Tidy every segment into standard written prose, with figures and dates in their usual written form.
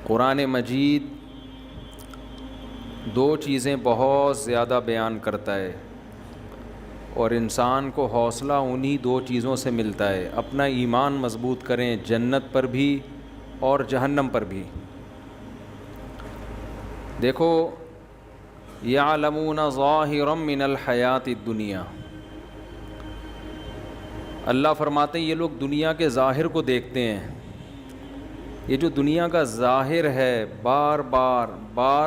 قرآن مجید دو چیزیں بہت زیادہ بیان کرتا ہے اور انسان کو حوصلہ انہی دو چیزوں سے ملتا ہے. اپنا ایمان مضبوط کریں جنت پر بھی اور جہنم پر بھی. دیکھو یعلمون ظاہرا من الحیات الدنیا، اللہ فرماتے ہیں یہ لوگ دنیا کے ظاہر کو دیکھتے ہیں. یہ جو دنیا کا ظاہر ہے بار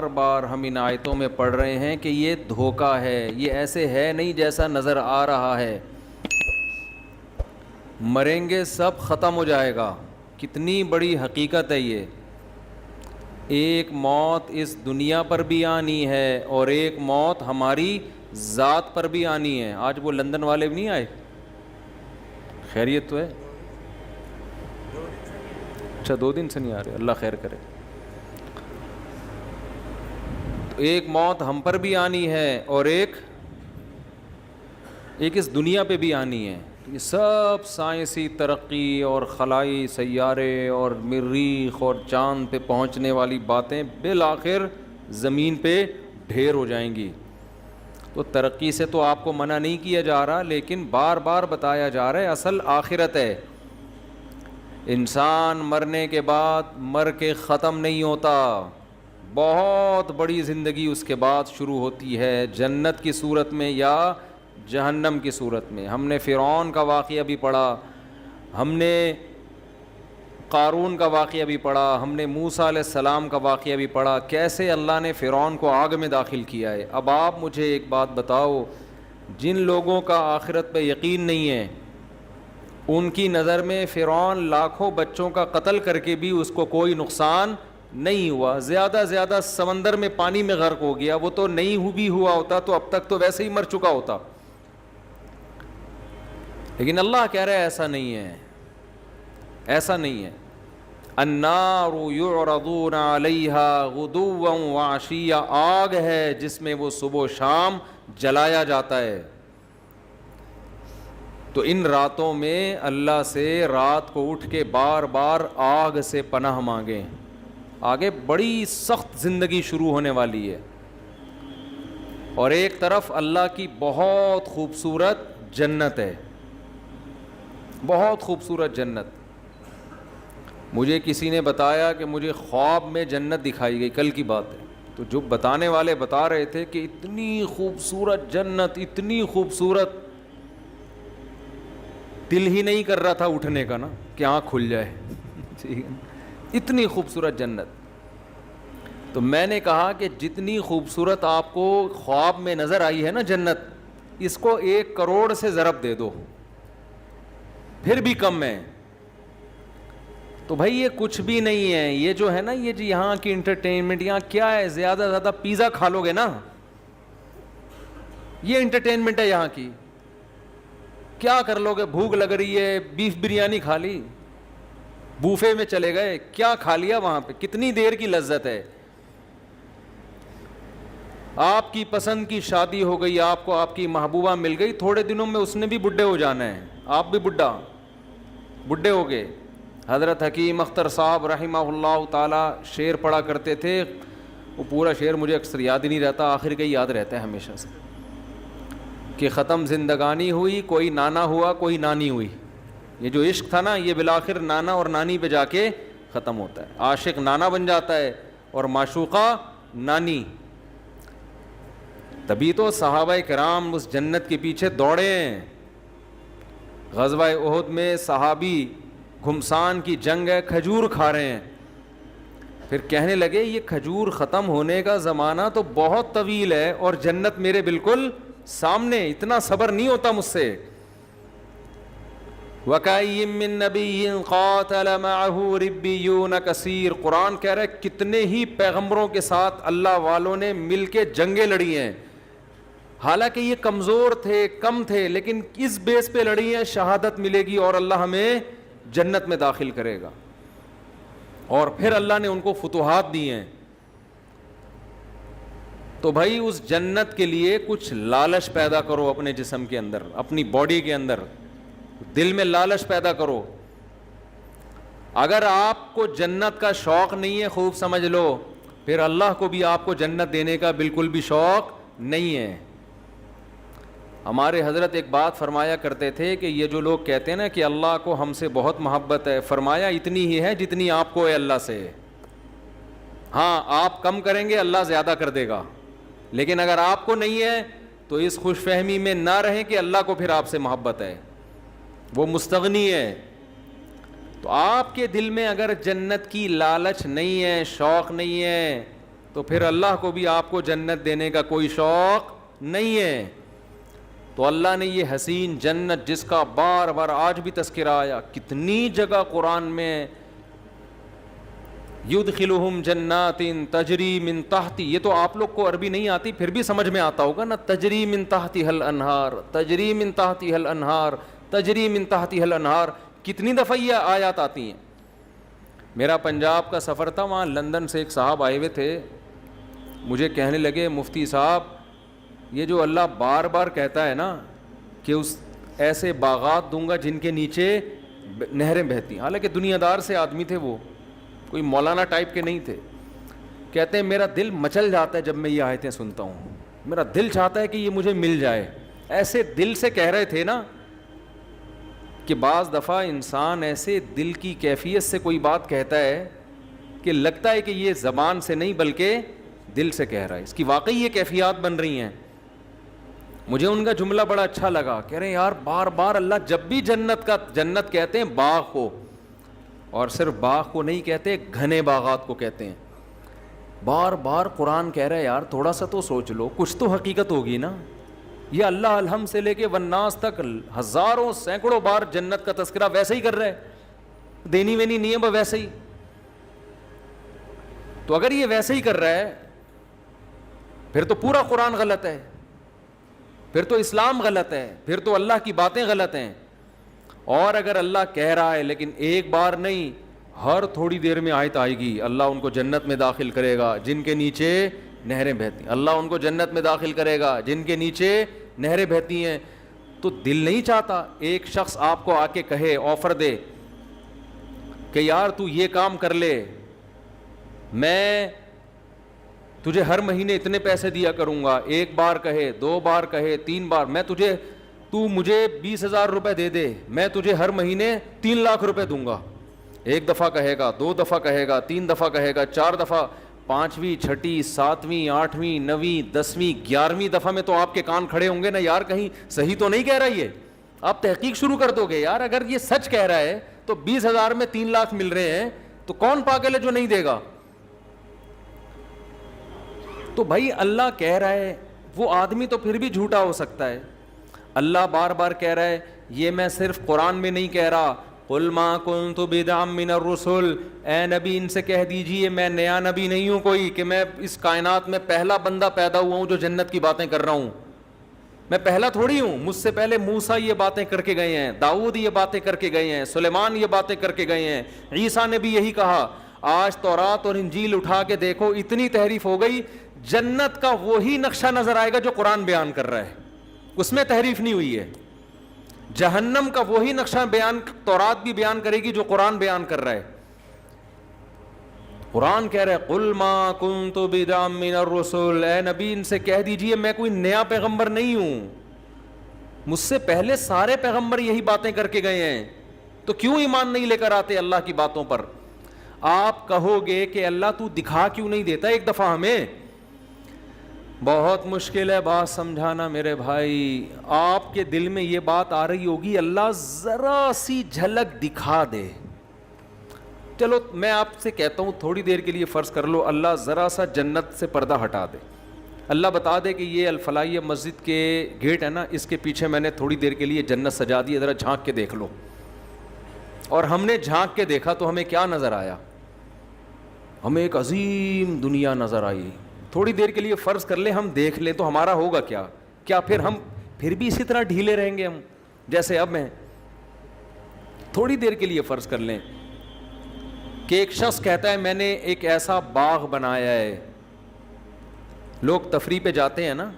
بار ہم ان آیتوں میں پڑھ رہے ہیں کہ یہ دھوکہ ہے، یہ ایسے ہے نہیں جیسا نظر آ رہا ہے. مریں گے سب، ختم ہو جائے گا. کتنی بڑی حقیقت ہے یہ. ایک موت اس دنیا پر بھی آنی ہے اور ایک موت ہماری ذات پر بھی آنی ہے. آج وہ لندن والے بھی نہیں آئے؟ خیریت تو ہے؟ اچھا 2 دن سے نہیں آ رہے، اللہ خیر کرے. تو ایک موت ہم پر بھی آنی ہے اور ایک اس دنیا پہ بھی آنی ہے. یہ سب سائنسی ترقی اور خلائی سیارے اور مریخ اور چاند پہ پہنچنے والی باتیں بالآخر زمین پہ ڈھیر ہو جائیں گی. تو ترقی سے تو آپ کو منع نہیں کیا جا رہا، لیکن بار بار بتایا جا رہا ہے اصل آخرت ہے. انسان مرنے کے بعد مر کے ختم نہیں ہوتا، بہت بڑی زندگی اس کے بعد شروع ہوتی ہے، جنت کی صورت میں یا جہنم کی صورت میں. ہم نے فرعون کا واقعہ بھی پڑھا، ہم نے قارون کا واقعہ بھی پڑھا، ہم نے موسیٰ علیہ السلام کا واقعہ بھی پڑھا، کیسے اللہ نے فرعون کو آگ میں داخل کیا ہے. اب آپ مجھے ایک بات بتاؤ، جن لوگوں کا آخرت پہ یقین نہیں ہے ان کی نظر میں فرعون لاکھوں بچوں کا قتل کر کے بھی اس کو کوئی نقصان نہیں ہوا. زیادہ زیادہ سمندر میں پانی میں غرق ہو گیا، وہ تو نہیں بھی ہوا ہوتا تو اب تک تو ویسے ہی مر چکا ہوتا. لیکن اللہ کہہ رہا ہے ایسا نہیں ہے، ایسا نہیں ہے. النار یعرضون علیہا غدوا وعشیا، آگ ہے جس میں وہ صبح و شام جلایا جاتا ہے. تو ان راتوں میں اللہ سے رات کو اٹھ کے بار بار آگ سے پناہ مانگیں. آگے بڑی سخت زندگی شروع ہونے والی ہے، اور ایک طرف اللہ کی بہت خوبصورت جنت ہے، بہت خوبصورت جنت. مجھے کسی نے بتایا کہ مجھے خواب میں جنت دکھائی گئی، کل کی بات ہے. تو جو بتانے والے بتا رہے تھے کہ اتنی خوبصورت جنت، اتنی خوبصورت، دل ہی نہیں کر رہا تھا اٹھنے کا نا کہ آنکھ کھل جائے. اتنی خوبصورت جنت. تو میں نے کہا کہ جتنی خوبصورت آپ کو خواب میں نظر آئی ہے نا جنت، اس کو 1 کروڑ سے ضرب دے دو پھر بھی کم ہے. تو بھائی یہ کچھ بھی نہیں ہے. یہ جو ہے نا یہ جو یہاں کی انٹرٹینمنٹ، یہاں کیا ہے، زیادہ زیادہ پیزا کھا لو گے نا، یہ انٹرٹینمنٹ ہے یہاں کی. کیا کر لو گے؟ بھوک لگ رہی ہے، بیف بریانی کھا لی، بوفے میں چلے گئے، کیا کھا لیا وہاں پہ، کتنی دیر کی لذت ہے. آپ کی پسند کی شادی ہو گئی، آپ کو آپ کی محبوبہ مل گئی، تھوڑے دنوں میں اس نے بھی بڈھے ہو جانا ہے، آپ بھی بڈھے ہو گئے. حضرت حکیم اختر صاحب رحمہ اللہ تعالی شعر پڑھا کرتے تھے، وہ پورا شعر مجھے اکثر یاد ہی نہیں رہتا، آخر کا ہی یاد رہتا ہے ہمیشہ سے، کہ ختم زندگانی ہوئی، کوئی نانا ہوا کوئی نانی ہوئی. یہ جو عشق تھا نا یہ بالآخر نانا اور نانی پہ جا کے ختم ہوتا ہے. عاشق نانا بن جاتا ہے اور معشوقہ نانی. تبھی تو صحابہ کرام اس جنت کے پیچھے دوڑے ہیں. غزوہ احد میں صحابی گھمسان کی جنگ ہے، کھجور کھا رہے ہیں. پھر کہنے لگے یہ کھجور ختم ہونے کا زمانہ تو بہت طویل ہے اور جنت میرے بالکل سامنے، اتنا صبر نہیں ہوتا مجھ سے. وَكَأَيٍّ مِّن نَّبِيٍّ قَاتَلَ مَعَهُ رِبِّيُّونَ كَثِيرٌ، قرآن کہہ رہا ہے کتنے ہی پیغمبروں کے ساتھ اللہ والوں نے مل کے جنگیں لڑی ہیں. حالانکہ یہ کمزور تھے، کم تھے، لیکن اس بیس پہ لڑی ہیں شہادت ملے گی اور اللہ ہمیں جنت میں داخل کرے گا. اور پھر اللہ نے ان کو فتوحات دی ہیں. تو بھائی اس جنت کے لیے کچھ لالچ پیدا کرو اپنے جسم کے اندر، اپنی باڈی کے اندر، دل میں لالچ پیدا کرو. اگر آپ کو جنت کا شوق نہیں ہے خوب سمجھ لو پھر اللہ کو بھی آپ کو جنت دینے کا بالکل بھی شوق نہیں ہے. ہمارے حضرت ایک بات فرمایا کرتے تھے کہ یہ جو لوگ کہتے ہیں نا کہ اللہ کو ہم سے بہت محبت ہے, فرمایا اتنی ہی ہے جتنی آپ کو ہے اللہ سے. ہاں آپ کم کریں گے اللہ زیادہ کر دے گا, لیکن اگر آپ کو نہیں ہے تو اس خوش فہمی میں نہ رہیں کہ اللہ کو پھر آپ سے محبت ہے, وہ مستغنی ہے. تو آپ کے دل میں اگر جنت کی لالچ نہیں ہے, شوق نہیں ہے, تو پھر اللہ کو بھی آپ کو جنت دینے کا کوئی شوق نہیں ہے. تو اللہ نے یہ حسین جنت جس کا بار بار آج بھی تذکرہ آیا, کتنی جگہ قرآن میں یدخلہم جنات تجری من تحتی, یہ تو آپ لوگ کو عربی نہیں آتی پھر بھی سمجھ میں آتا ہوگا نا, تجری من تحتها الانہار, تجری من تحتها الانہار, تجری من تحتها الانہار, کتنی دفعہ یہ آیات آتی ہیں. میرا پنجاب کا سفر تھا, وہاں لندن سے ایک صاحب آئے ہوئے تھے, مجھے کہنے لگے مفتی صاحب یہ جو اللہ بار بار کہتا ہے نا کہ اس ایسے باغات دوں گا جن کے نیچے نہریں بہتی, حالانکہ دنیا دار سے آدمی تھے, وہ کوئی مولانا ٹائپ کے نہیں تھے, کہتے ہیں میرا دل مچل جاتا ہے جب میں یہ آیتیں سنتا ہوں, میرا دل چاہتا ہے کہ یہ مجھے مل جائے. ایسے دل سے کہہ رہے تھے نا کہ بعض دفعہ انسان ایسے دل کی کیفیت سے کوئی بات کہتا ہے کہ لگتا ہے کہ یہ زبان سے نہیں بلکہ دل سے کہہ رہا ہے. اس کی واقعی یہ کیفیات بن رہی ہیں. مجھے ان کا جملہ بڑا اچھا لگا, کہہ رہے ہیں یار بار بار اللہ جب بھی جنت کہتے ہیں باغ کو, اور صرف باغ کو نہیں کہتے, گھنے باغات کو کہتے ہیں. بار بار قرآن کہہ رہا ہے یار تھوڑا سا تو سوچ لو, کچھ تو حقیقت ہوگی نا. یہ اللہ الحمد سے لے کے والناس تک ہزاروں سینکڑوں بار جنت کا تذکرہ ویسے ہی کر رہا ہے, دینی وینی نہیں ہے بس ویسے ہی. تو اگر یہ ویسے ہی کر رہا ہے پھر تو پورا قرآن غلط ہے, پھر تو اسلام غلط ہے, پھر تو اللہ کی باتیں غلط ہیں. اور اگر اللہ کہہ رہا ہے لیکن ایک بار نہیں, ہر تھوڑی دیر میں آیت آئے گی اللہ ان کو جنت میں داخل کرے گا جن کے نیچے نہریں بہتی, اللہ ان کو جنت میں داخل کرے گا جن کے نیچے نہریں بہتی ہیں. تو دل نہیں چاہتا ایک شخص آپ کو آ کے کہے, آفر دے کہ یار تو یہ کام کر لے, میں تجھے ہر مہینے اتنے پیسے دیا کروں گا, ایک بار کہے, 2 بار کہے, 3 بار, تو مجھے 20,000 روپے دے دے, میں تجھے ہر مہینے 3 لاکھ روپے دوں گا. ایک دفعہ کہے گا, 2 دفعہ کہے گا, 3 دفعہ کہے گا, 4 دفعہ, 5ویں 6ٹھی 7ویں 8ویں 9ویں 10ویں 11ویں دفعہ میں تو آپ کے کان کھڑے ہوں گے نا, یار کہیں صحیح تو نہیں کہہ رہا یہ. آپ تحقیق شروع کر دو گے, یار اگر یہ سچ کہہ رہا ہے تو 20,000 میں 3 لاکھ مل رہے ہیں, تو کون پاگل ہے جو نہیں دے گا. تو بھائی اللہ کہہ رہا ہے, وہ آدمی تو پھر بھی جھوٹا ہو سکتا ہے. اللہ بار بار کہہ رہا ہے, یہ میں صرف قرآن میں نہیں کہہ رہا, قل ما کنت بدعا من الرسل, اے نبی ان سے کہہ دیجئے میں نیا نبی نہیں ہوں کوئی کہ میں اس کائنات میں پہلا بندہ پیدا ہوا ہوں جو جنت کی باتیں کر رہا ہوں. میں پہلا تھوڑی ہوں, مجھ سے پہلے موسیٰ یہ باتیں کر کے گئے ہیں, داؤد یہ باتیں کر کے گئے ہیں, سلیمان یہ باتیں کر کے گئے ہیں, عیسیٰ نے بھی یہی کہا. آج تورات اور انجیل اٹھا کے دیکھو, اتنی تحریف ہو گئی, جنت کا وہی نقشہ نظر آئے گا جو قرآن بیان کر رہا ہے, اس میں تحریف نہیں ہوئی ہے. جہنم کا وہی نقشہ تورات بھی بیان کرے گی جو قرآن بیان کر رہا ہے. قرآن کہہ رہا ہے قل ما کنت بدعا من الرسل, اے نبی ان سے کہہ دیجئے میں کوئی نیا پیغمبر نہیں ہوں, مجھ سے پہلے سارے پیغمبر یہی باتیں کر کے گئے ہیں, تو کیوں ایمان نہیں لے کر آتے اللہ کی باتوں پر. آپ کہو گے کہ اللہ تو دکھا کیوں نہیں دیتا ایک دفعہ ہمیں. بہت مشکل ہے بات سمجھانا میرے بھائی. آپ کے دل میں یہ بات آ رہی ہوگی اللہ ذرا سی جھلک دکھا دے. چلو میں آپ سے کہتا ہوں تھوڑی دیر کے لیے فرض کر لو اللہ ذرا سا جنت سے پردہ ہٹا دے, اللہ بتا دے کہ یہ الفلاحیہ مسجد کے گیٹ ہے نا, اس کے پیچھے میں نے تھوڑی دیر کے لیے جنت سجا دی, ذرا جھانک کے دیکھ لو. اور ہم نے جھانک کے دیکھا تو ہمیں کیا نظر آیا, ہمیں ایک عظیم دنیا نظر آئی. تھوڑی دیر کے لیے فرض کر لیں ہم دیکھ لیں تو ہمارا ہوگا کیا پھر ہم پھر بھی اسی طرح ڈھیلے رہیں گے ہم جیسے اب ہیں. تھوڑی دیر کے لیے فرض کر لیں کہ ایک شخص کہتا ہے میں نے ایک ایسا باغ بنایا ہے. لوگ تفریح پہ جاتے ہیں نا,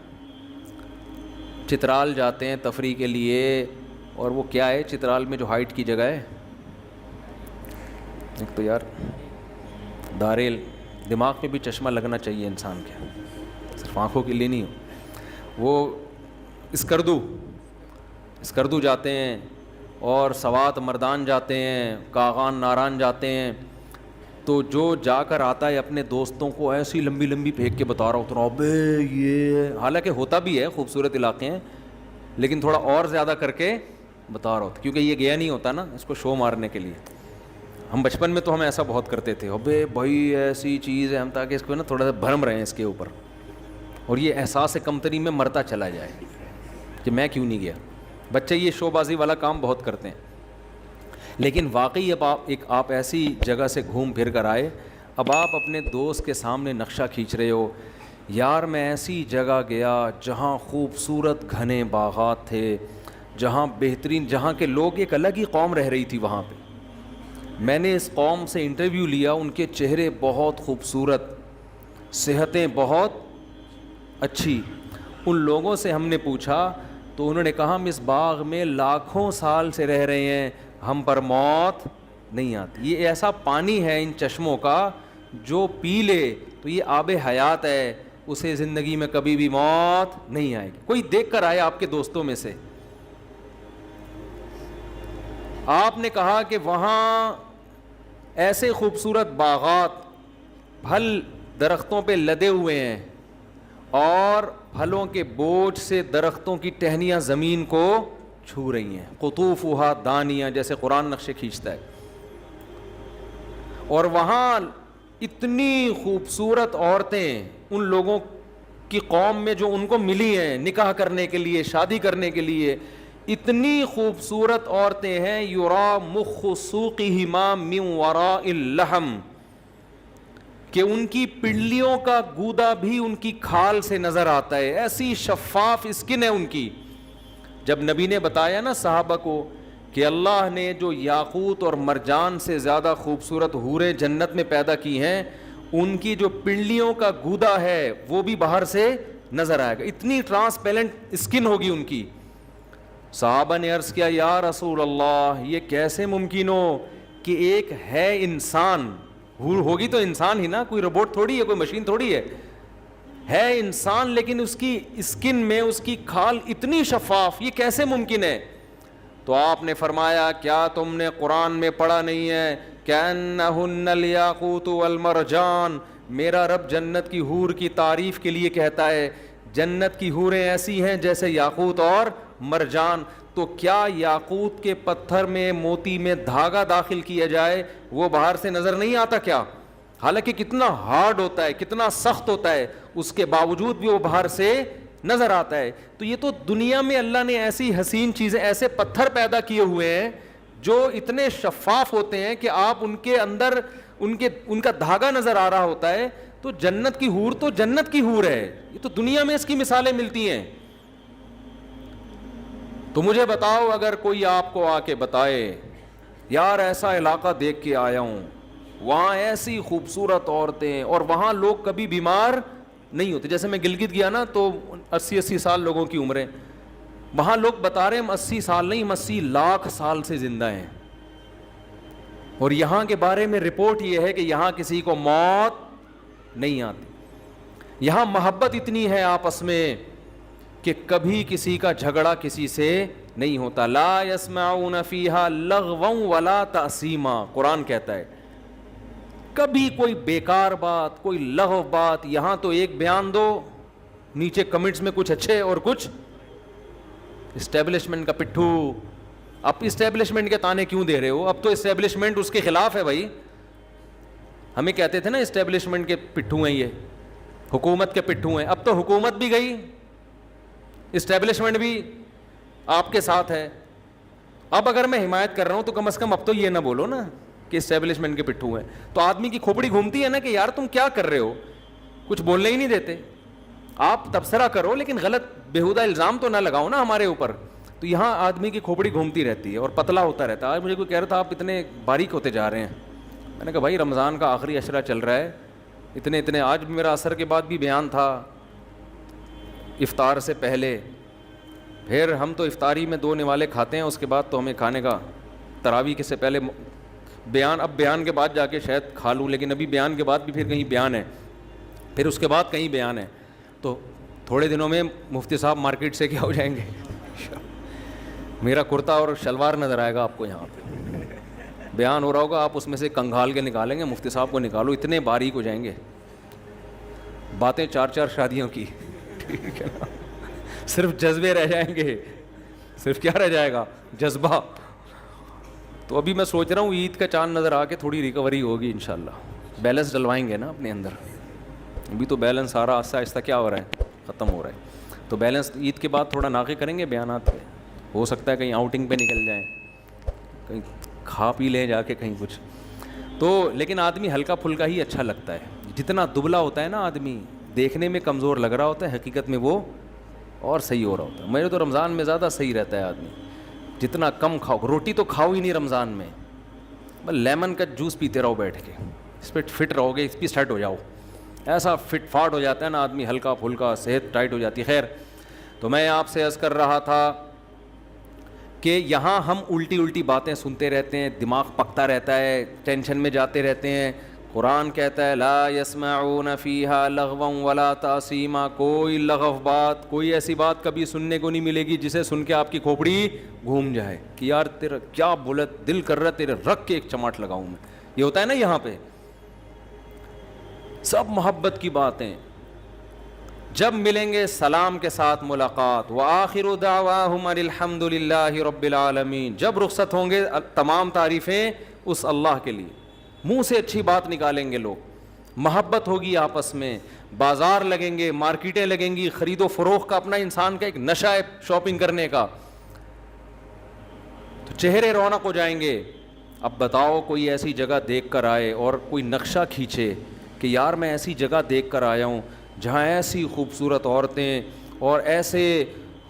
چترال جاتے ہیں تفریح کے لیے, اور وہ کیا ہے چترال میں جو ہائٹ کی جگہ ہے ایک تو یار داریل دماغ پہ بھی چشمہ لگنا چاہیے انسان کے, صرف آنکھوں کے لیے نہیں ہو. وہ اسکردو جاتے ہیں اور سوات مردان جاتے ہیں, کاغان ناران جاتے ہیں, تو جو جا کر آتا ہے اپنے دوستوں کو ایسی لمبی لمبی پھینک کے بتا رہا ہوتا ہے ابے یہ, حالانکہ ہوتا بھی ہے خوبصورت علاقے ہیں, لیکن تھوڑا اور زیادہ کر کے بتا رہا ہوتا کیونکہ یہ گیا نہیں ہوتا نا اس کو شو مارنے کے لیے. ہم بچپن میں تو ہم ایسا بہت کرتے تھے, ابے بھائی ایسی چیز ہے, ہم تاکہ اس کو نا تھوڑا سا بھرم رہے ہیں اس کے اوپر, اور یہ احساس کمتری میں مرتا چلا جائے کہ میں کیوں نہیں گیا. بچے یہ شو بازی والا کام بہت کرتے ہیں, لیکن واقعی اب آپ ایسی جگہ سے گھوم پھر کر آئے, اب آپ اپنے دوست کے سامنے نقشہ کھینچ رہے ہو, یار میں ایسی جگہ گیا جہاں خوبصورت گھنے باغات تھے, جہاں بہترین, جہاں کے لوگ ایک الگ ہی قوم رہ رہی تھی وہاں پہ. میں نے اس قوم سے انٹرویو لیا, ان کے چہرے بہت خوبصورت, صحتیں بہت اچھی. ان لوگوں سے ہم نے پوچھا تو انہوں نے کہا ہم اس باغ میں لاکھوں سال سے رہ رہے ہیں, ہم پر موت نہیں آتی. یہ ایسا پانی ہے ان چشموں کا جو پی لے تو یہ آب حیات ہے, اسے زندگی میں کبھی بھی موت نہیں آئے گی. کوئی دیکھ کر آئے آپ کے دوستوں میں سے, آپ نے کہا کہ وہاں ایسے خوبصورت باغات, پھل درختوں پہ لدے ہوئے ہیں, اور پھلوں کے بوجھ سے درختوں کی ٹہنیاں زمین کو چھو رہی ہیں, قطوفھا دانیہ, جیسے قرآن نقشے کھینچتا ہے. اور وہاں اتنی خوبصورت عورتیں ان لوگوں کی قوم میں جو ان کو ملی ہیں نکاح کرنے کے لیے, شادی کرنے کے لیے, اتنی خوبصورت عورتیں ہیں, یرا مخ سوقہما من وراء اللحم, کہ ان کی پنڈلیوں کا گودا بھی ان کی کھال سے نظر آتا ہے, ایسی شفاف اسکن ہے ان کی. جب نبی نے بتایا نا صحابہ کو کہ اللہ نے جو یاقوت اور مرجان سے زیادہ خوبصورت حوریں جنت میں پیدا کی ہیں, ان کی جو پنڈلیوں کا گودا ہے وہ بھی باہر سے نظر آئے گا, اتنی ٹرانسپیرنٹ اسکن ہوگی ان کی. صحابہ نے عرض کیا یا رسول اللہ یہ کیسے ممکن ہو کہ ایک ہے انسان, حور ہوگی تو انسان ہی نا, کوئی روبوٹ تھوڑی ہے, کوئی مشین تھوڑی ہے انسان, لیکن اس کی اسکن میں اس کی کھال اتنی شفاف, یہ کیسے ممکن ہے؟ تو آپ نے فرمایا کیا تم نے قرآن میں پڑھا نہیں ہے کأنہن الیاقوت والمرجان, میرا رب جنت کی حور کی تعریف کے لیے کہتا ہے جنت کی حوریں ایسی ہیں جیسے یاقوت اور مرجان. تو کیا یاقوت کے پتھر میں موتی میں دھاگا داخل کیا جائے وہ باہر سے نظر نہیں آتا کیا؟ حالانکہ کتنا ہارڈ ہوتا ہے, کتنا سخت ہوتا ہے, اس کے باوجود بھی وہ باہر سے نظر آتا ہے. تو یہ تو دنیا میں اللہ نے ایسی حسین چیزیں, ایسے پتھر پیدا کیے ہوئے ہیں جو اتنے شفاف ہوتے ہیں کہ آپ ان کے اندر ان کا دھاگا نظر آ رہا ہوتا ہے. تو جنت کی حور تو جنت کی حور ہے, یہ تو دنیا میں اس کی مثالیں ملتی ہیں. تو مجھے بتاؤ اگر کوئی آپ کو آ کے بتائے یار ایسا علاقہ دیکھ کے آیا ہوں, وہاں ایسی خوبصورت عورتیں, اور وہاں لوگ کبھی بیمار نہیں ہوتے. جیسے میں گلگت گیا نا تو 80 سال لوگوں کی عمریں, وہاں لوگ بتا رہے ہیں ہم 80 سال نہیں, ہم 80 لاکھ سال سے زندہ ہیں. اور یہاں کے بارے میں رپورٹ یہ ہے کہ یہاں کسی کو موت نہیں آتی. یہاں محبت اتنی ہے آپس میں کہ کبھی کسی کا جھگڑا کسی سے نہیں ہوتا. لا یسمعون فیہا لغوا ولا تأثیما, قرآن کہتا ہے کبھی کوئی بیکار بات, کوئی لغو بات. یہاں تو ایک بیان دو, نیچے کمنٹس میں کچھ اچھے اور کچھ اسٹیبلشمنٹ کا پٹھو. اب اسٹیبلشمنٹ کے تانے کیوں دے رہے ہو؟ اب تو اسٹیبلشمنٹ اس کے خلاف ہے بھائی. ہمیں کہتے تھے نا اسٹیبلشمنٹ کے پٹھو ہیں, یہ حکومت کے پٹھو ہیں. اب تو حکومت بھی گئی, اسٹیبلشمنٹ بھی آپ کے ساتھ ہے. اب اگر میں حمایت کر رہا ہوں تو کم از کم اب تو یہ نہ بولو نا کہ اسٹیبلشمنٹ کے پٹھو ہیں. تو آدمی کی کھوپڑی گھومتی ہے نا کہ یار تم کیا کر رہے ہو, کچھ بولنے ہی نہیں دیتے. آپ تبصرہ کرو لیکن غلط بیہودہ الزام تو نہ لگاؤ نا ہمارے اوپر. تو یہاں آدمی کی کھوپڑی گھومتی رہتی ہے اور پتلا ہوتا رہتا ہے. آج مجھے کوئی کہہ رہا تھا آپ اتنے باریک ہوتے جا رہے ہیں. میں نے کہا بھائی رمضان کا آخری عشرہ چل رہا ہے, اتنے آج بھی میرا عصر کے بعد بھی بیان تھا, افطار سے پہلے. پھر ہم تو افطاری میں 2 نوالے کھاتے ہیں, اس کے بعد تو ہمیں کھانے کا, تراویح کے سے پہلے بیان اب بیان کے بعد جا کے شاید کھا لوں, لیکن ابھی بیان کے بعد بھی پھر کہیں بیان ہے, پھر اس کے بعد کہیں بیان ہے, تو تھوڑے دنوں میں مفتی صاحب مارکیٹ سے کیا ہو جائیں گے, میرا کرتا اور شلوار نظر آئے گا آپ کو, یہاں پہ بیان ہو رہا ہوگا, آپ اس میں سے کنگھال کے نکالیں گے, مفتی صاحب کو نکالو, اتنے باریک ہو جائیں گے, باتیں 4 شادیوں کی, ٹھیک ہے نا, صرف جذبے رہ جائیں گے, صرف کیا رہ جائے گا, جذبہ. تو ابھی میں سوچ رہا ہوں عید کا چاند نظر آ کے تھوڑی ریکوری ہوگی انشاءاللہ, بیلنس ڈلوائیں گے نا اپنے اندر. ابھی تو بیلنس سارا آہستہ آہستہ کیا ہو رہا ہے, ختم ہو رہا ہے, تو بیلنس عید کے بعد تھوڑا ناقے کریں گے بیانات پہ, ہو سکتا ہے کہیں آؤٹنگ پہ نکل جائیں, کہیں کھا پی لیں جا کے کہیں کچھ. تو لیکن آدمی ہلکا پھلکا ہی اچھا لگتا ہے, جتنا دبلا ہوتا ہے نا آدمی, دیکھنے میں کمزور لگ رہا ہوتا ہے, حقیقت میں وہ اور صحیح ہو رہا ہوتا ہے. میرے تو رمضان میں زیادہ صحیح رہتا ہے آدمی, جتنا کم کھاؤ, روٹی تو کھاؤ ہی نہیں رمضان میں, بس لیمن کا جوس پیتے رہو بیٹھ کے, اس پہ فٹ رہو گے, اس پہ سیٹ ہو جاؤ, ایسا فٹ فاٹ ہو جاتا ہے نا آدمی, ہلکا پھلکا, صحت ٹائٹ ہو جاتی ہے. خیر, تو میں آپ سے عرض کر رہا تھا کہ یہاں ہم الٹی باتیں سنتے رہتے ہیں, دماغ پکتا رہتا ہے, ٹینشن میں جاتے رہتے ہیں. قرآن کہتا ہے لا یسمعون فیہا لغوا ولا تاثیما, کوئی لغو بات, کوئی ایسی بات کبھی سننے کو نہیں ملے گی جسے سن کے آپ کی کھوپڑی گھوم جائے کہ یار تیرا کیا بولا, دل کر رہا تیرے رکھ کے ایک چماٹ لگاؤں میں. یہ ہوتا ہے نا یہاں پہ, سب محبت کی باتیں. جب ملیں گے سلام کے ساتھ ملاقات, وآخر دعواہم الحمد للہ رب العالمین, جب رخصت ہوں گے تمام تعریفیں اس اللہ کے لیے, منہ سے اچھی بات نکالیں گے لوگ, محبت ہوگی آپس میں, بازار لگیں گے, مارکیٹیں لگیں گی, خرید و فروخت کا اپنا انسان کا ایک نشہ ہے شاپنگ کرنے کا, تو چہرے رونق ہو جائیں گے. اب بتاؤ کوئی ایسی جگہ دیکھ کر آئے اور کوئی نقشہ کھینچے کہ یار میں ایسی جگہ دیکھ کر آیا ہوں جہاں ایسی خوبصورت عورتیں اور ایسے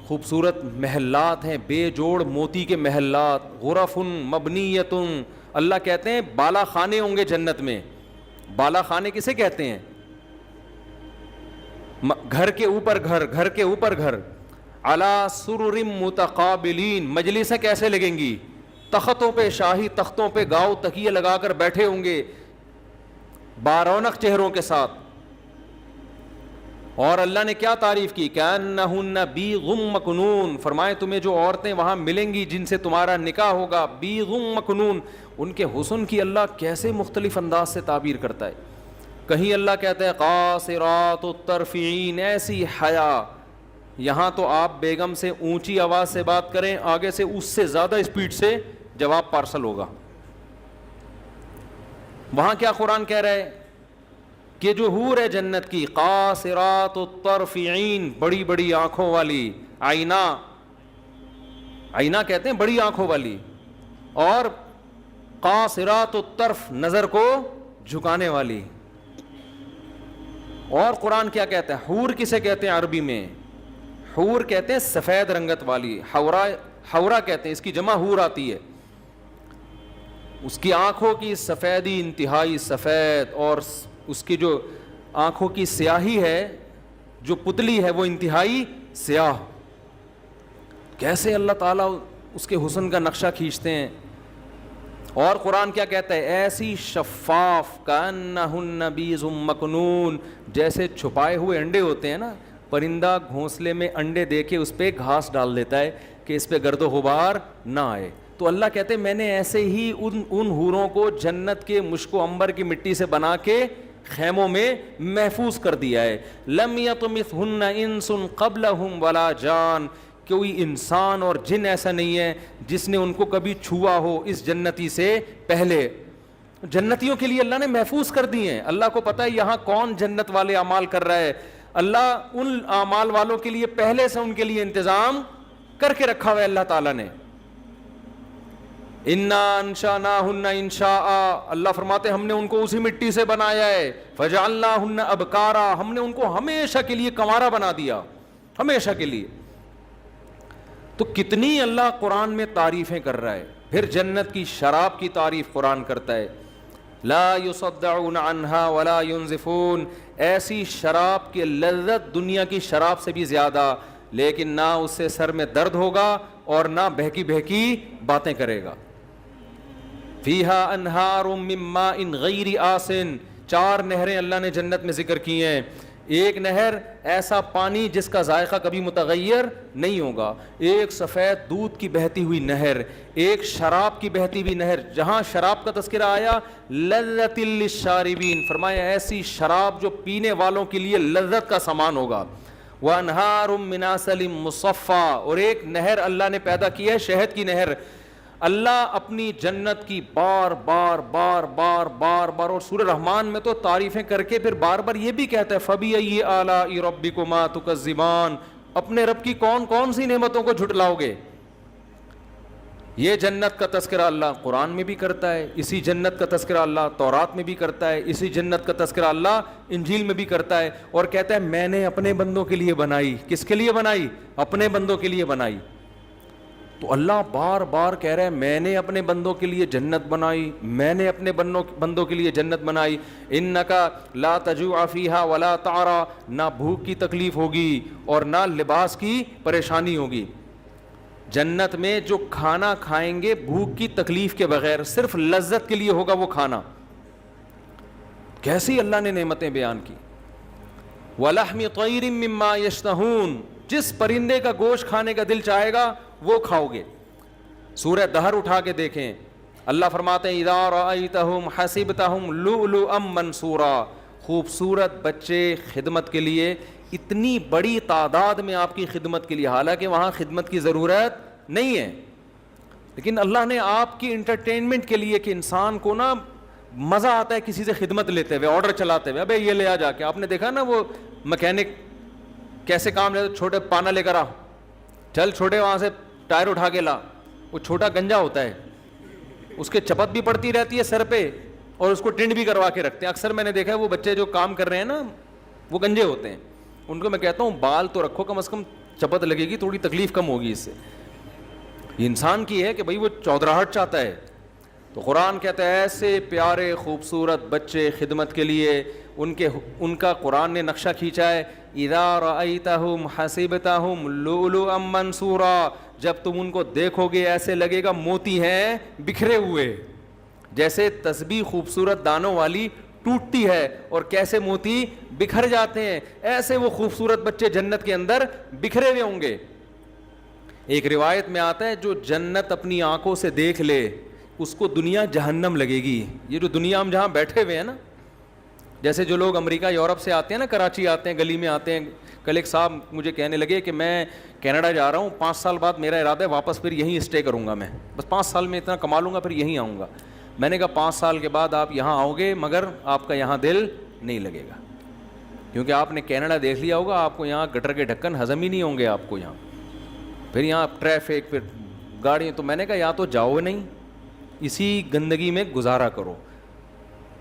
خوبصورت محلات ہیں, بے جوڑ موتی کے محلات, غرف مبنیۃ, اللہ کہتے ہیں بالا خانے ہوں گے جنت میں. بالا خانے کسے کہتے ہیں؟ گھر کے اوپر گھر, گھر کے اوپر گھر. علی سرر متقابلین, مجلسیں کیسے لگیں گی, تختوں پہ, شاہی تختوں پہ گاؤ تکیے لگا کر بیٹھے ہوں گے بارونق چہروں کے ساتھ. اور اللہ نے کیا تعریف کی, کأنہن بیض مکنون, فرمائے تمہیں جو عورتیں وہاں ملیں گی جن سے تمہارا نکاح ہوگا, بیض مکنون, ان کے حسن کی اللہ کیسے مختلف انداز سے تعبیر کرتا ہے. کہیں اللہ کہتا ہے قاصرات الطرف عین, ایسی حیا, یہاں تو آپ بیگم سے اونچی آواز سے بات کریں, آگے سے اس سے زیادہ اسپیڈ سے جواب پارسل ہوگا. وہاں کیا قرآن کہہ رہا ہے کہ جو حور ہے جنت کی, قاصرات الطرف عین, بڑی بڑی آنکھوں والی, آئینہ, آئینہ کہتے ہیں بڑی آنکھوں والی, اور قاصرات الطرف, نظر کو جھکانے والی. اور قرآن کیا کہتا ہے, حور کسے کہتے ہیں عربی میں, حور کہتے ہیں سفید رنگت والی, حورا کہتے ہیں, اس کی جمع حور آتی ہے. اس کی آنکھوں کی سفیدی انتہائی سفید, اور اس کی جو آنکھوں کی سیاہی ہے, جو پتلی ہے وہ انتہائی سیاہ. کیسے اللہ تعالیٰ اس کے حسن کا نقشہ کھینچتے ہیں. اور قرآن کیا کہتا ہے, ایسی شفاف, کأنہن بیض مکنون, جیسے چھپائے ہوئے انڈے ہوتے ہیں نا, پرندہ گھونسلے میں انڈے دے کے اس پہ گھاس ڈال دیتا ہے کہ اس پہ گرد و غبار نہ آئے. تو اللہ کہتے ہیں میں نے ایسے ہی ان حوروں کو جنت کے مشک و عنبر کی مٹی سے بنا کے خیموں میں محفوظ کر دیا ہے. لم یطمثہن انس قبلہم ولا جان, کوئی انسان اور جن ایسا نہیں ہے جس نے ان کو کبھی چھوا ہو اس جنتی سے پہلے. جنتیوں کے لیے اللہ نے محفوظ کر دی ہیں. اللہ کو پتہ ہے یہاں کون جنت والے اعمال کر رہا ہے, اللہ ان اعمال والوں کے لیے پہلے سے ان کے لیے انتظام کر کے رکھا ہوا ہے اللہ تعالیٰ نے. انا انشأناہن انشاء, اللہ فرماتے ہم نے ان کو اسی مٹی سے بنایا ہے. فجعلناہن ابکارا, ہم نے ان کو ہمیشہ کے لیے کنوارا بنا دیا, ہمیشہ کے لیے. تو کتنی اللہ قرآن میں تعریفیں کر رہا ہے. پھر جنت کی شراب کی تعریف قرآن کرتا ہے, لا یصدعون عنہا ولا ینزفون, ایسی شراب کی لذت دنیا کی شراب سے بھی زیادہ, لیکن نہ اس سے سر میں درد ہوگا اور نہ بہکی بہکی باتیں کرے گا. فیہا انہار من ماء غیر آسن, 4 نہریں اللہ نے جنت میں ذکر کی ہیں. ایک نہر ایسا پانی جس کا ذائقہ کبھی متغیر نہیں ہوگا, ایک سفید دودھ کی بہتی ہوئی نہر, ایک شراب کی بہتی ہوئی نہر. جہاں شراب کا تذکرہ آیا لذۃ للشاربین, فرمایا ایسی شراب جو پینے والوں کے لیے لذت کا سامان ہوگا. وانہار من عسل مصفی, اور ایک نہر اللہ نے پیدا کی ہے شہد کی نہر. اللہ اپنی جنت کی بار بار بار بار بار بار, اور سورہ رحمان میں تو تعریفیں کر کے پھر بار بار یہ بھی کہتا ہے فَبِأَيِّ آلَاءِ رَبِّكُمَا تُكَذِّبَانِ, اپنے رب کی کون کون سی نعمتوں کو جھٹلاؤ گے. یہ جنت کا تذکرہ اللہ قرآن میں بھی کرتا ہے, اسی جنت کا تذکرہ اللہ تورات میں بھی کرتا ہے, اسی جنت کا تذکرہ اللہ انجیل میں بھی کرتا ہے, اور کہتا ہے میں نے اپنے بندوں کے لیے بنائی. کس کے لیے بنائی؟ اپنے بندوں کے لیے بنائی. تو اللہ بار بار کہہ رہا ہے میں نے اپنے بندوں کے لیے جنت بنائی, میں نے اپنے بندوں کے لیے جنت بنائی. انکا لا تجوع فیہا ولا تعرا, نہ بھوک کی تکلیف ہوگی اور نہ لباس کی پریشانی ہوگی. جنت میں جو کھانا کھائیں گے بھوک کی تکلیف کے بغیر, صرف لذت کے لیے ہوگا وہ کھانا. کیسی اللہ نے نعمتیں بیان کی. وَلَحْمِ طَيْرٍ مِّمَّا يَشْتَهُونَ, جس پرندے کا گوشت کھانے کا دل چاہے گا وہ کھاؤ گے. سورہ دہر اٹھا کے دیکھیں, اللہ فرماتے ہیں اِذَا رَأَيْتَهُمْ حَسِبْتَهُمْ لُؤْلُؤًا مَّنْثُورًا, خوبصورت بچے خدمت کے لیے, اتنی بڑی تعداد میں آپ کی خدمت کے لیے, حالانکہ وہاں خدمت کی ضرورت نہیں ہے, لیکن اللہ نے آپ کی انٹرٹینمنٹ کے لیے, کہ انسان کو نا مزہ آتا ہے کسی سے خدمت لیتے ہوئے, آرڈر چلاتے ہوئے, ابے یہ لے آ جا کے. آپ نے دیکھا نا وہ مکینک کیسے کام لیتے, چھوٹے پانا لے کر آ, چل چھوٹے وہاں سے ٹائر اٹھا کے لا. وہ چھوٹا گنجا ہوتا ہے, اس کے چپت بھی پڑتی رہتی ہے سر پہ, اور اس کو ٹنڈ بھی کروا کے رکھتے ہیں. اکثر میں نے دیکھا ہے وہ بچے جو کام کر رہے ہیں نا وہ گنجے ہوتے ہیں, ان کو میں کہتا ہوں بال تو رکھو, کم از کم چپت لگے گی, تھوڑی تکلیف کم ہوگی اس سے. یہ انسان کی ہے کہ بھئی وہ چودراہٹ چاہتا ہے. تو قرآن کہتا ہے ایسے پیارے خوبصورت بچے خدمت کے لیے, ان کا قرآن نے نقشہ کھینچا ہے. اِذَا رَأَيْتَهُمْ حَسِبْتَهُمْ لُؤْلُؤًا مَّنْثُورًا, جب تم ان کو دیکھو گے ایسے لگے گا موتی ہیں بکھرے ہوئے. جیسے تسبیح خوبصورت دانوں والی ٹوٹتی ہے اور کیسے موتی بکھر جاتے ہیں, ایسے وہ خوبصورت بچے جنت کے اندر بکھرے ہوئے ہوں گے. ایک روایت میں آتا ہے جو جنت اپنی آنکھوں سے دیکھ لے اس کو دنیا جہنم لگے گی. یہ جو دنیا ہم جہاں بیٹھے ہوئے ہیں نا, جیسے جو لوگ امریکہ یورپ سے آتے ہیں نا, کراچی آتے ہیں, گلی میں آتے ہیں. کل ایک صاحب مجھے کہنے لگے کہ میں کینیڈا جا رہا ہوں, 5 سال بعد میرا ارادہ ہے واپس پھر یہیں اسٹے کروں گا, میں بس 5 سال میں اتنا کما لوں گا پھر یہیں آؤں گا. میں نے کہا 5 سال کے بعد آپ یہاں آؤ گے مگر آپ کا یہاں دل نہیں لگے گا, کیونکہ آپ نے کینیڈا دیکھ لیا ہوگا, آپ کو یہاں گٹر کے ڈھکن ہضم ہی نہیں ہوں گے آپ کو یہاں, پھر یہاں ٹریفک, پھر گاڑیاں. تو میں نے کہا یا تو جاؤ نہیں, اسی گندگی میں گزارا کرو,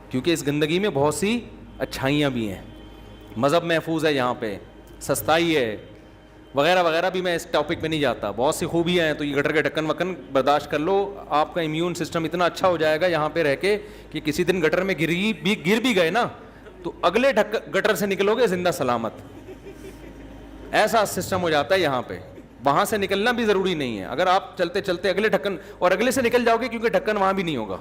کیونکہ اس گندگی میں بہت سی اچھائیاں بھی ہیں. مذہب محفوظ ہے یہاں پہ, سستائی ہے وغیرہ وغیرہ, بھی میں اس ٹاپک پہ نہیں جاتا. بہت سی خوبیاں ہیں, تو یہ گٹر کے ڈھکن وکن برداشت کر لو, آپ کا امیون سسٹم اتنا اچھا ہو جائے گا یہاں پہ رہ کے کہ کسی دن گٹر میں گر بھی گئے نا تو اگلے گٹر سے نکلو گے زندہ سلامت. ایسا سسٹم ہو جاتا ہے یہاں پہ, وہاں سے نکلنا بھی ضروری نہیں ہے. اگر آپ چلتے چلتے اگلے ڈھکن اور اگلے سے نکل جاؤ گے, کیونکہ ڈھکن وہاں بھی نہیں ہوگا,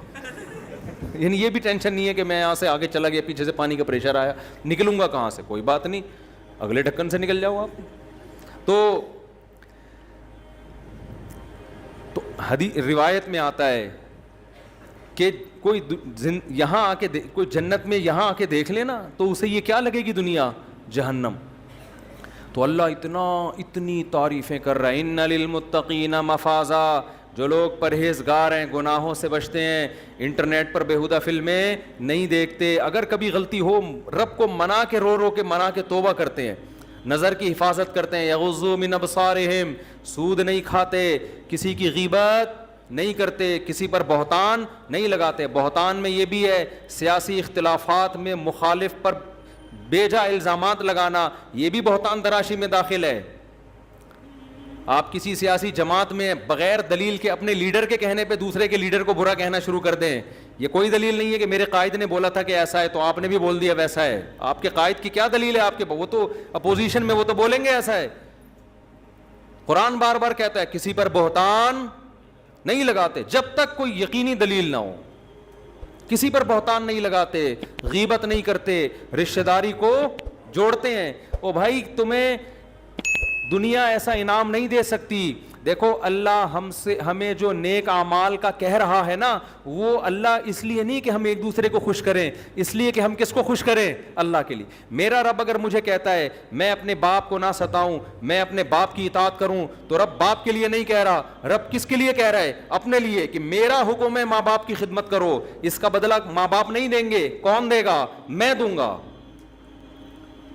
یعنی یہ بھی ٹینشن نہیں ہے کہ میں یہاں سے آگے چلا گیا, پیچھے سے پانی کا پریشر آیا, نکلوں گا کہاں سے, کوئی بات نہیں, اگلے ڈھکن سے نکل جاؤ آپ. تو روایت میں آتا ہے کہ کوئی یہاں آ کے کوئی جنت میں یہاں آ کے دیکھ لینا تو اسے یہ کیا لگے گی دنیا, جہنم. تو اللہ اتنی تعریفیں کر رہا ہے. ان للمتقین مفازا, جو لوگ پرہیزگار ہیں, گناہوں سے بچتے ہیں, انٹرنیٹ پر بیہودہ فلمیں نہیں دیکھتے, اگر کبھی غلطی ہو رب کو منا کے رو کے منا کے توبہ کرتے ہیں, نظر کی حفاظت کرتے ہیں, یغضوا من ابصارہم, سود نہیں کھاتے, کسی کی غیبت نہیں کرتے, کسی پر بہتان نہیں لگاتے. بہتان میں یہ بھی ہے سیاسی اختلافات میں مخالف پر بے جا الزامات لگانا, یہ بھی بہتان تراشی میں داخل ہے. آپ کسی سیاسی جماعت میں بغیر دلیل کے اپنے لیڈر کے کہنے پہ دوسرے کے لیڈر کو برا کہنا شروع کر دیں, یہ کوئی دلیل نہیں ہے کہ میرے قائد نے بولا تھا کہ ایسا ہے تو آپ نے بھی بول دیا ویسا ہے. آپ کے قائد کی کیا دلیل ہے, آپ کے وہ تو اپوزیشن میں, وہ تو بولیں گے ایسا ہے. قرآن بار بار کہتا ہے کسی پر بہتان نہیں لگاتے جب تک کوئی یقینی دلیل نہ ہو. کسی پر بہتان نہیں لگاتے, غیبت نہیں کرتے, رشتہ داری کو جوڑتے ہیں. او بھائی تمہیں دنیا ایسا انعام نہیں دے سکتی. دیکھو اللہ ہمیں جو نیک اعمال کا کہہ رہا ہے نا, وہ اللہ اس لیے نہیں کہ ہم ایک دوسرے کو خوش کریں, اس لیے کہ ہم کس کو خوش کریں, اللہ کے لیے. میرا رب اگر مجھے کہتا ہے میں اپنے باپ کو نہ ستاؤں, میں اپنے باپ کی اطاعت کروں, تو رب باپ کے لیے نہیں کہہ رہا, رب کس کے لیے کہہ رہا ہے, اپنے لیے, کہ میرا حکم ہے ماں باپ کی خدمت کرو. اس کا بدلہ ماں باپ نہیں دیں گے, کون دے گا, میں دوں گا.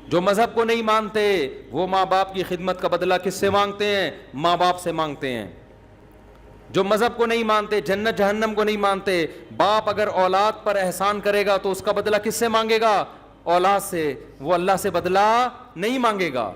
جو مذہب کو نہیں مانتے وہ ماں باپ کی خدمت کا بدلہ کس سے مانگتے ہیں, ماں باپ سے مانگتے ہیں. جو مذہب کو نہیں مانتے, جنت جہنم کو نہیں مانتے, باپ اگر اولاد پر احسان کرے گا تو اس کا بدلہ کس سے مانگے گا, اولاد سے, وہ اللہ سے بدلہ نہیں مانگے گا.